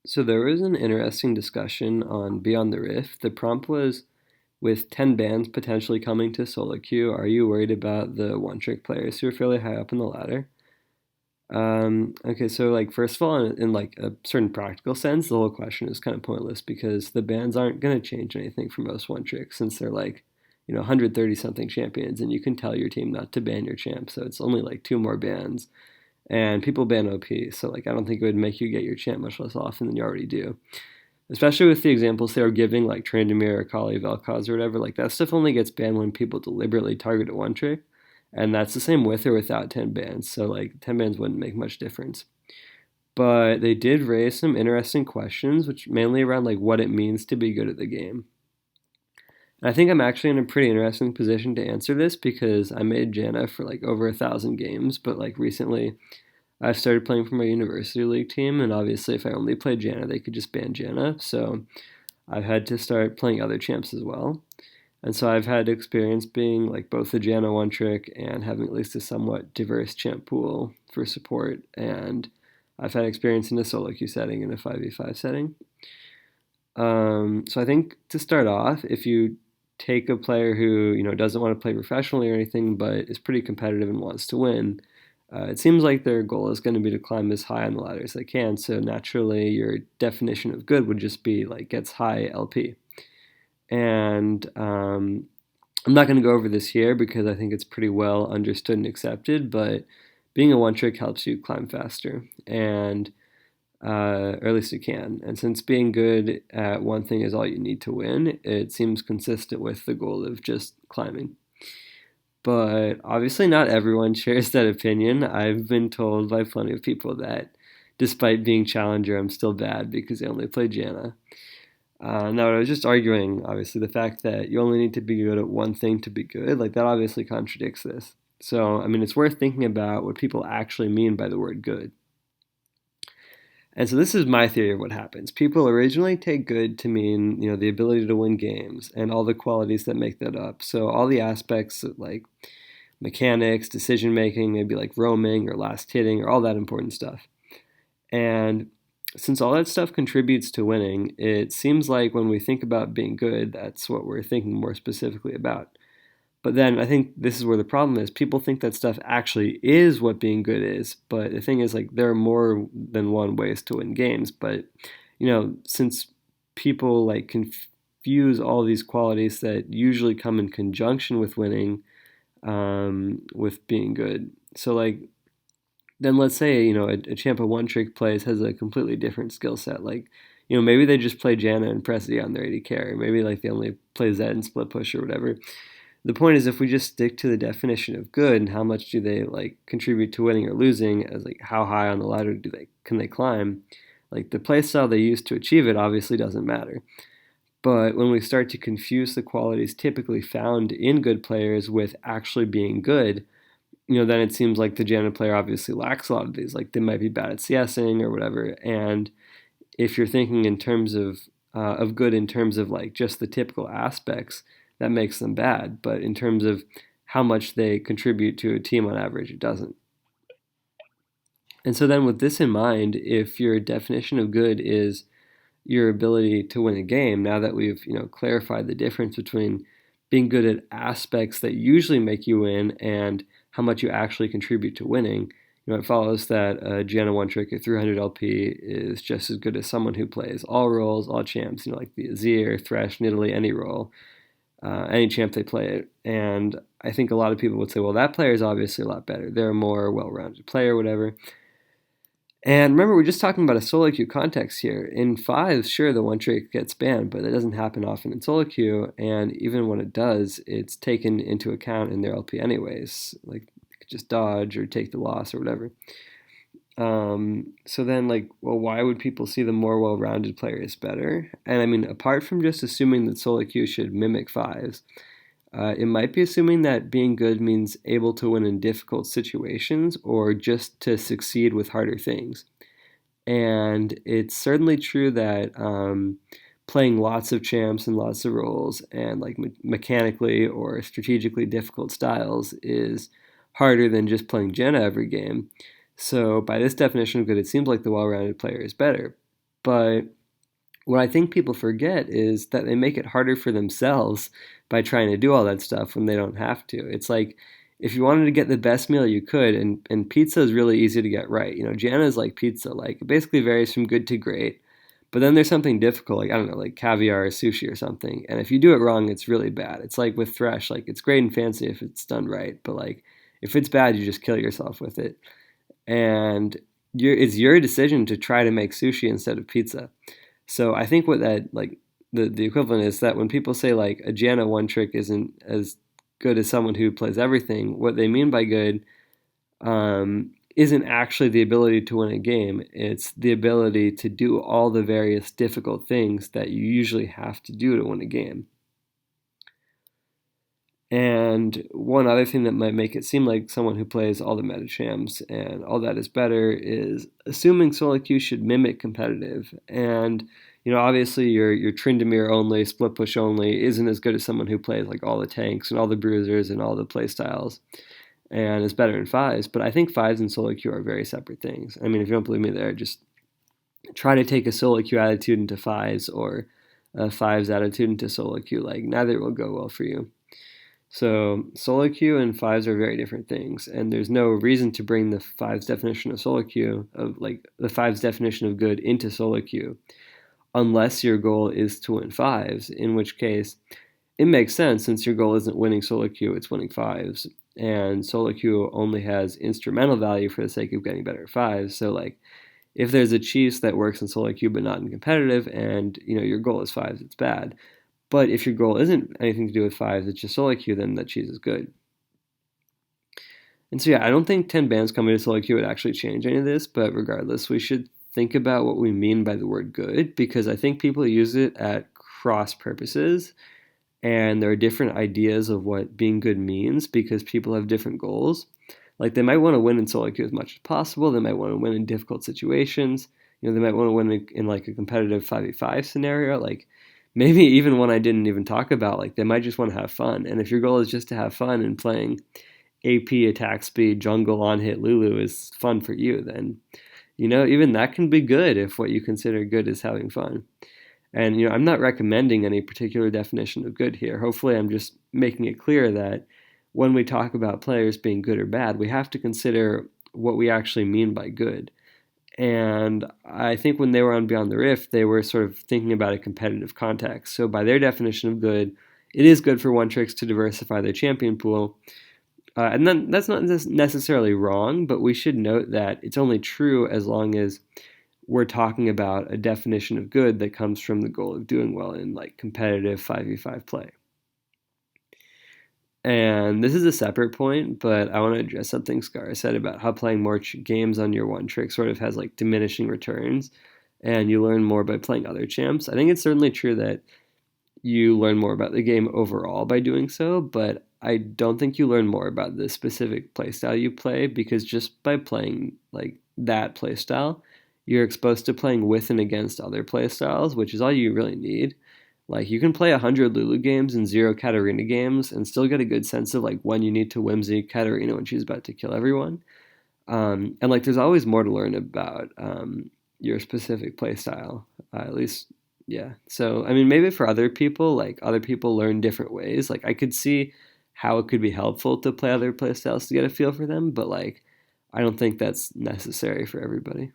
So there was an interesting discussion on Beyond the Rift. The prompt was, with 10 bans potentially coming to solo queue, are you worried about the one trick players who are fairly high up in the ladder? Okay, so like first of all, in like a certain practical sense, the whole question is kind of pointless because the bans aren't going to change anything for most one tricks since they're like, 130 something champions, and you can tell your team not to ban your champ. So it's only like two more bans, and people ban OP. So like I don't think it would make you get your champ much less often than you already do. Especially with the examples they were giving, like Trandamir, Akali, Vel'Koz, or whatever, like that stuff only gets banned when people deliberately target a one trick, and that's the same with or without 10 bans. So like 10 bans wouldn't make much difference. But they did raise some interesting questions, which mainly around like what it means to be good at the game. And I think I'm actually in a pretty interesting position to answer this because I made Janna for like over 1,000 games, but like recently I've started playing for my university league team, and obviously if I only played Janna, they could just ban Janna. So I've had to start playing other champs as well. And so I've had experience being like both the Janna one trick and having at least a somewhat diverse champ pool for support. And I've had experience in a solo queue setting and a 5v5 setting. So I think to start off, if you take a player who doesn't want to play professionally or anything, but is pretty competitive and wants to win, it seems like their goal is going to be to climb as high on the ladder as they can. So naturally, your definition of good would just be like gets high LP. And I'm not going to go over this here because I think it's pretty well understood and accepted. But being a one trick helps you climb faster, and or at least you can. And since being good at one thing is all you need to win, it seems consistent with the goal of just climbing. But obviously, not everyone shares that opinion. I've been told by plenty of people that despite being challenger, I'm still bad because I only play Janna. Now, I was just arguing, obviously, the fact that you only need to be good at one thing to be good, like that obviously contradicts this. So, I mean, it's worth thinking about what people actually mean by the word good. And so this is my theory of what happens. People originally take good to mean, the ability to win games and all the qualities that make that up. So all the aspects of, like mechanics, decision making, maybe like roaming or last hitting or all that important stuff. And since all that stuff contributes to winning, it seems like when we think about being good, that's what we're thinking more specifically about. But then I think this is where the problem is. People think that stuff actually is what being good is, but the thing is, like, there are more than one ways to win games. But since people like confuse all these qualities that usually come in conjunction with winning, with being good. So like then let's say a champ of one trick plays has a completely different skill set. Like maybe they just play Janna and Pressy on their AD carry. Maybe like they only play Zed and split push or whatever. The point is, if we just stick to the definition of good and how much do they like contribute to winning or losing, as like how high on the ladder can they climb, like the playstyle they use to achieve it obviously doesn't matter. But when we start to confuse the qualities typically found in good players with actually being good, then it seems like the Janna player obviously lacks a lot of these. Like they might be bad at CSing or whatever. And if you're thinking in terms of good in terms of like just the typical aspects, that makes them bad. But in terms of how much they contribute to a team on average, it doesn't. And so then with this in mind, if your definition of good is your ability to win a game, now that we've clarified the difference between being good at aspects that usually make you win and how much you actually contribute to winning, it follows that Janna one trick at 300 LP is just as good as someone who plays all roles, all champs, like the Azir, Thresh, Nidalee, any role, any champ they play it. And I think a lot of people would say, well, that player is obviously a lot better. They're a more well-rounded player, whatever. And remember, we're just talking about a solo queue context here. In fives, sure, the one trick gets banned, but that doesn't happen often in solo queue. And even when it does, it's taken into account in their LP anyways. Like, just dodge or take the loss or whatever. So then, like, well, why would people see the more well-rounded player is better? And I mean, apart from just assuming that solo queue should mimic fives, it might be assuming that being good means able to win in difficult situations or just to succeed with harder things. And it's certainly true that playing lots of champs and lots of roles and like mechanically or strategically difficult styles is harder than just playing Janna every game. So by this definition of good, it seems like the well-rounded player is better. But what I think people forget is that they make it harder for themselves by trying to do all that stuff when they don't have to. It's like if you wanted to get the best meal you could, and pizza is really easy to get right. Gianna is like pizza, like it basically varies from good to great. But then there's something difficult, like I don't know, like caviar or sushi or something. And if you do it wrong, it's really bad. It's like with Thresh, like it's great and fancy if it's done right, but like if it's bad, you just kill yourself with it. And it's your decision to try to make sushi instead of pizza. So I think what that like the equivalent is that when people say like a Gianna one trick isn't as good as someone who plays everything, what they mean by good isn't actually the ability to win a game. It's the ability to do all the various difficult things that you usually have to do to win a game. And one other thing that might make it seem like someone who plays all the meta champs and all that is better is assuming solo queue should mimic competitive. And obviously your Tryndamere only, split push only isn't as good as someone who plays like all the tanks and all the bruisers and all the play styles and is better in fives. But I think fives and solo queue are very separate things. I mean, if you don't believe me there, just try to take a solo queue attitude into fives or a fives attitude into solo queue. Like neither will go well for you. So solo queue and fives are very different things, and there's no reason to bring the fives definition of solo queue, of like the fives definition of good, into solo queue, unless your goal is to win fives, in which case it makes sense since your goal isn't winning solo queue, it's winning fives, and solo queue only has instrumental value for the sake of getting better at fives. So like if there's a cheese that works in solo queue but not in competitive, and your goal is fives, it's bad. But if your goal isn't anything to do with fives, it's just solo queue, then that cheese is good. And so yeah, I don't think 10 bans coming to solo queue would actually change any of this, but regardless, we should think about what we mean by the word good, because I think people use it at cross purposes, and there are different ideas of what being good means because people have different goals. Like they might want to win in solo queue as much as possible, they might want to win in difficult situations, they might want to win in like a competitive 5v5 scenario, like maybe even one I didn't even talk about, like they might just want to have fun. And if your goal is just to have fun and playing AP, attack speed, jungle, on hit Lulu is fun for you, then even that can be good if what you consider good is having fun. And I'm not recommending any particular definition of good here. Hopefully I'm just making it clear that when we talk about players being good or bad, we have to consider what we actually mean by good. And I think when they were on Beyond the Rift, they were sort of thinking about a competitive context. So by their definition of good, it is good for one tricks to diversify their champion pool. And then that's not necessarily wrong, but we should note that it's only true as long as we're talking about a definition of good that comes from the goal of doing well in like competitive 5v5 play. And this is a separate point, but I want to address something Scar said about how playing more games on your one trick sort of has like diminishing returns, and you learn more by playing other champs. I think it's certainly true that you learn more about the game overall by doing so, but I don't think you learn more about the specific playstyle you play, because just by playing like that playstyle, you're exposed to playing with and against other playstyles, which is all you really need. Like you can play 100 Lulu games and 0 Katarina games and still get a good sense of like when you need to whimsy Katarina when she's about to kill everyone. And like there's always more to learn about your specific playstyle, at least, yeah. So I mean, maybe for other people, like other people learn different ways. Like I could see how it could be helpful to play other playstyles to get a feel for them, but like I don't think that's necessary for everybody.